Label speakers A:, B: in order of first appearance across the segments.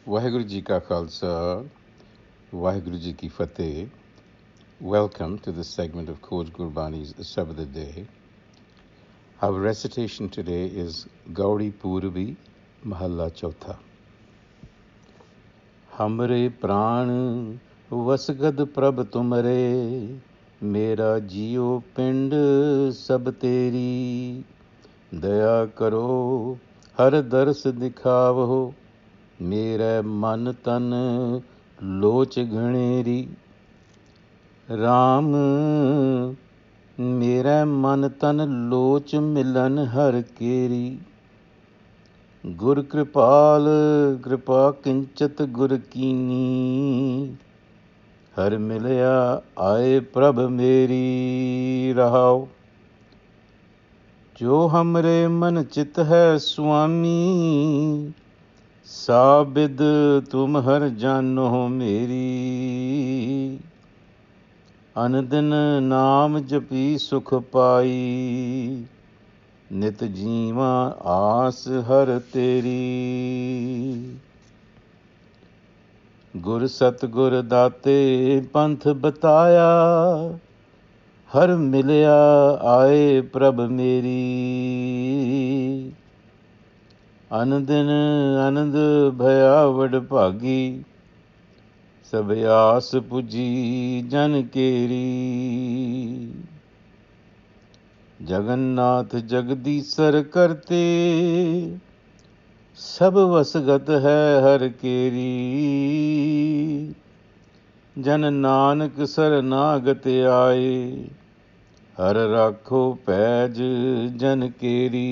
A: Vaheguru Ji Ka Khalsa, Vaheguru Ji Ki Fateh. Welcome to this segment of Coach Gurbani's a-sabad-a-day. Our recitation today is Gauri Purvi Mahalla Chautha. Hamre Pran Vasgat Prabh Tumre, Mera Jio Pind Sab Teri, Daya Karo Har Dars Dikhavo, Mere Man Tan Loch Ghaneri. Ram मेरा मन तन लोच मिलन हर केरी गुर कृपाल कृपा किंचत गुर कीनी हर मिलया आए प्रभ मेरी रहाओ जो हमरे मन चित है स्वामी साबिद तुम हर जानो मेरी अनदिन नाम जपी सुख पाई नित जीवा आस हर तेरी गुर सतगुर दाते पंथ बताया हर मिलया आए प्रभ मेरी अनदिन आनंद भया वड भागी सब आस पुजी जन केरी जगन्नाथ जगदीसर करते सब वसगत है हर केरी जन नानक सरनागत आए हर राखो पैज जन केरी.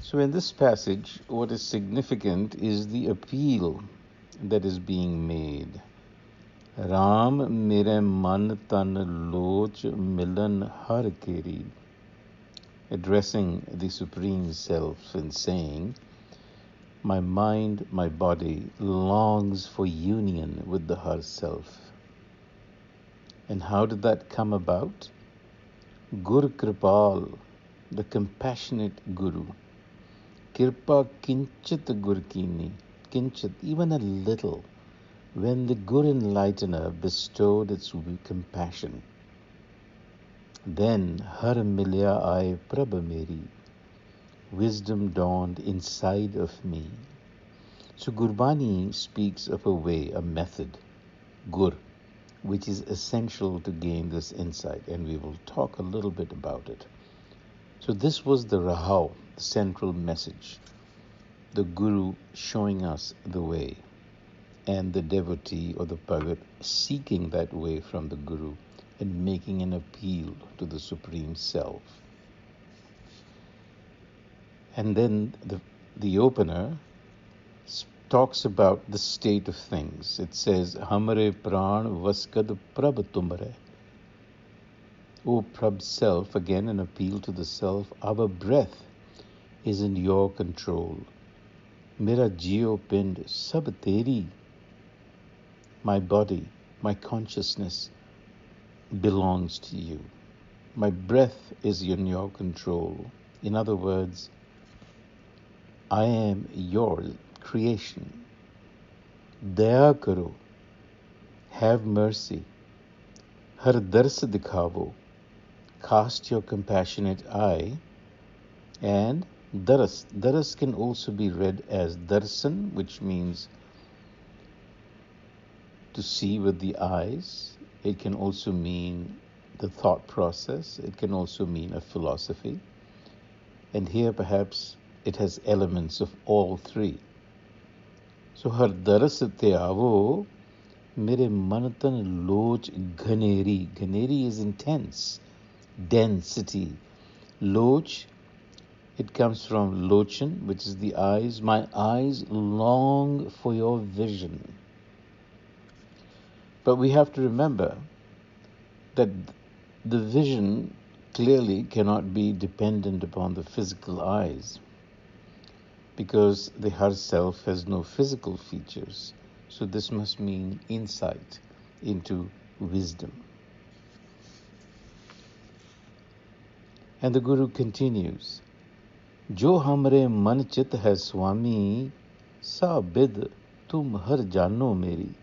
A: So in this passage, what is significant is the appeal that is being made. Ram mere man tan loch milan har keri. Addressing the Supreme Self and saying, my mind, my body longs for union with the Har Self. And how did that come about? Gur Kripal, the compassionate Guru. Kirpa kinchit gurkini, kinchit, even a little, when the Gur Enlightener bestowed its compassion. Then har milya aaye prabha meri, wisdom dawned inside of me. So Gurbani speaks of a way, a method, Gur, which is essential to gain this insight, and we will talk a little bit about it. So this was the Rahau, the central message, the Guru showing us the way, and the devotee or the Bhagat seeking that way from the Guru and making an appeal to the Supreme Self. And then the opener talks about the state of things. It says, Hamre Pran Vasgat Prabh Tumre. O Prabh Self, again an appeal to the Self, our breath is in your control. Mera jio pind sab teri. My body, my consciousness belongs to you. My breath is in your control. In other words, I am your creation. Daya karo, have mercy. Har dars dikhavo, cast your compassionate eye. And daras. Daras can also be read as darsan, which means to see with the eyes. It can also mean the thought process. It can also mean a philosophy. And here perhaps it has elements of all three. So har daras te avo, mere manatan loch ghaneri. Ghaneri is intense, density. Loch, it comes from lochan, which is the eyes. My eyes long for your vision. But we have to remember that the vision clearly cannot be dependent upon the physical eyes, because the Har Self has no physical features. So this must mean insight into wisdom. And the Guru continues, जो हमरे मन चित है स्वामी, सा बिद तुम हर जानो मेरी.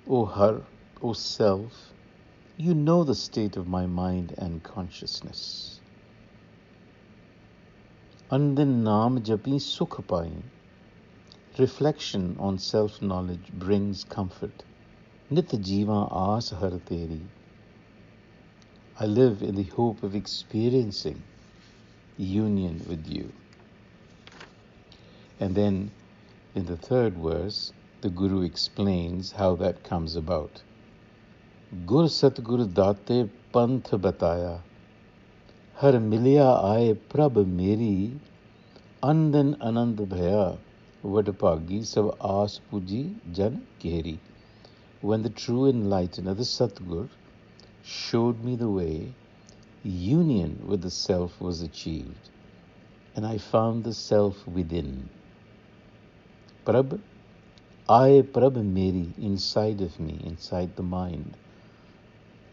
A: O Har, O Self, you know the state of my mind and consciousness. Andin naam japi sukh pai. Reflection on self-knowledge brings comfort. Nit jiva aas har teri. I live in the hope of experiencing union with you. And then in the third verse, the Guru explains how that comes about. Gur Satgur Date Panth Bataya, Har Milya Aaye Prabh Meri, Andan Anand Bhaya, Vadapagi Sab Aas Puji Jan Keri. When the true enlightener, the Satgur, showed me the way, union with the self was achieved, and I found the self within. Prabh, I Prabh Meri, inside of me, inside the mind.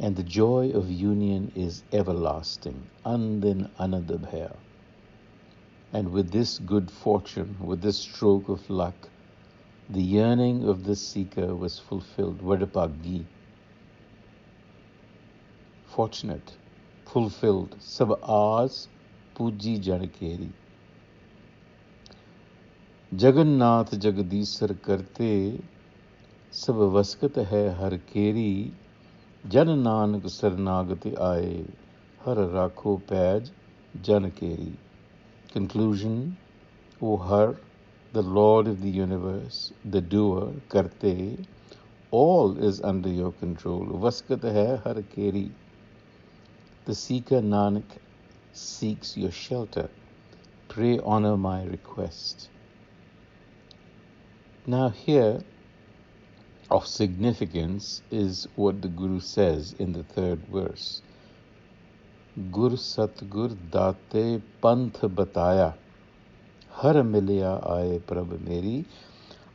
A: And the joy of union is everlasting. Andin Anandabhaya. And with this good fortune, with this stroke of luck, the yearning of the seeker was fulfilled. Vadapagi. Fortunate, fulfilled. Sab aas puji janakeri. Jagannath Jagadisar karte, sab vasgat hai har keri. Jan Nanak Sarnagati Aaye, Har Rakho Paj Jan Keri. Conclusion, O Har, the Lord of the universe, the doer, Karte, all is under your control. Vasgat hai har keri. The seeker Nanak seeks your shelter. Pray honor my request. Now here, of significance is what the Guru says in the third verse. Gur Satgur Date Panth Bataya, Har Milya Aaye Prabh Meri.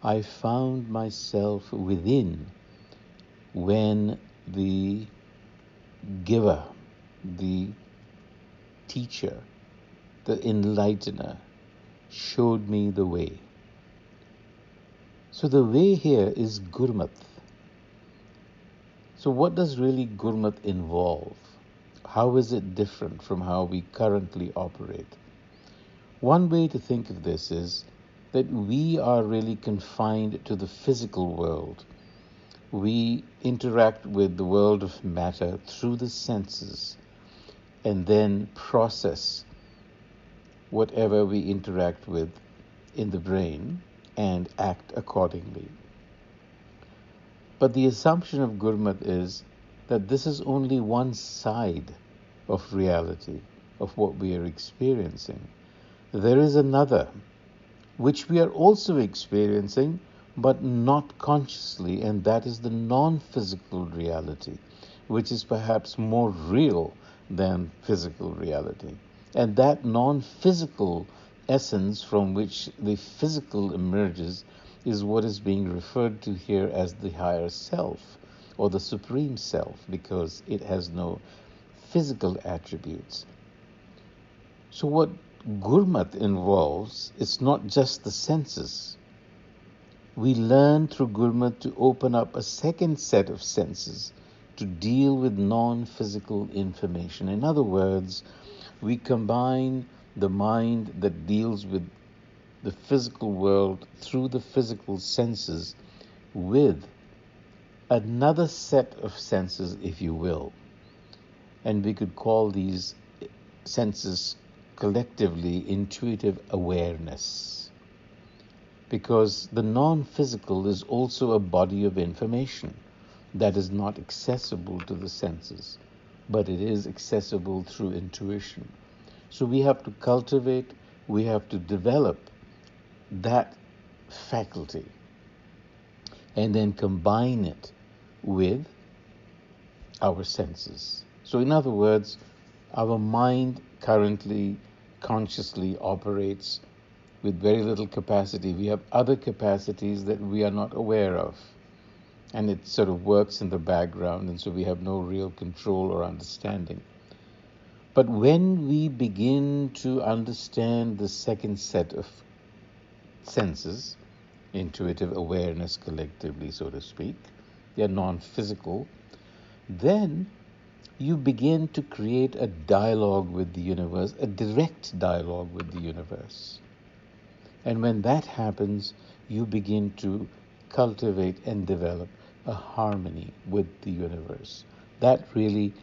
A: I found myself within when the giver, the teacher, the enlightener showed me the way. So the way here is Gurmat. So what does really Gurmat involve? How is it different from how we currently operate? One way to think of this is that we are really confined to the physical world. We interact with the world of matter through the senses and then process whatever we interact with in the brain and act accordingly. But the assumption of Gurmat is that this is only one side of reality, of what we are experiencing. There is another, which we are also experiencing, but not consciously, and that is the non-physical reality, which is perhaps more real than physical reality. And that non-physical essence from which the physical emerges is what is being referred to here as the higher self or the supreme self, because it has no physical attributes. So what Gurmat involves, it's not just the senses. We learn through Gurmat to open up a second set of senses to deal with non-physical information. In other words, we combine the mind that deals with the physical world through the physical senses with another set of senses, if you will. And we could call these senses collectively intuitive awareness. Because the non-physical is also a body of information that is not accessible to the senses, but it is accessible through intuition. So we have to cultivate, we have to develop that faculty and then combine it with our senses. So in other words, our mind currently consciously operates with very little capacity. We have other capacities that we are not aware of, and it sort of works in the background, and so we have no real control or understanding. But when we begin to understand the second set of senses, intuitive awareness collectively, so to speak, they're non-physical, then you begin to create a dialogue with the universe, a direct dialogue with the universe. And when that happens, you begin to cultivate and develop a harmony with the universe. That really,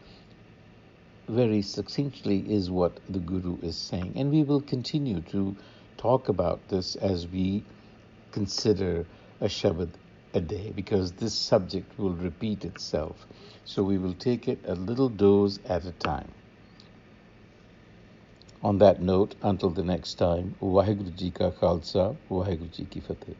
A: very succinctly, is what the Guru is saying. And we will continue to talk about this as we consider a-sabad-a-day, because this subject will repeat itself. So we will take it a little dose at a time. On that note, until the next time, Vaheguru Ji Ka Khalsa, Vaheguru Ji Ki Fateh.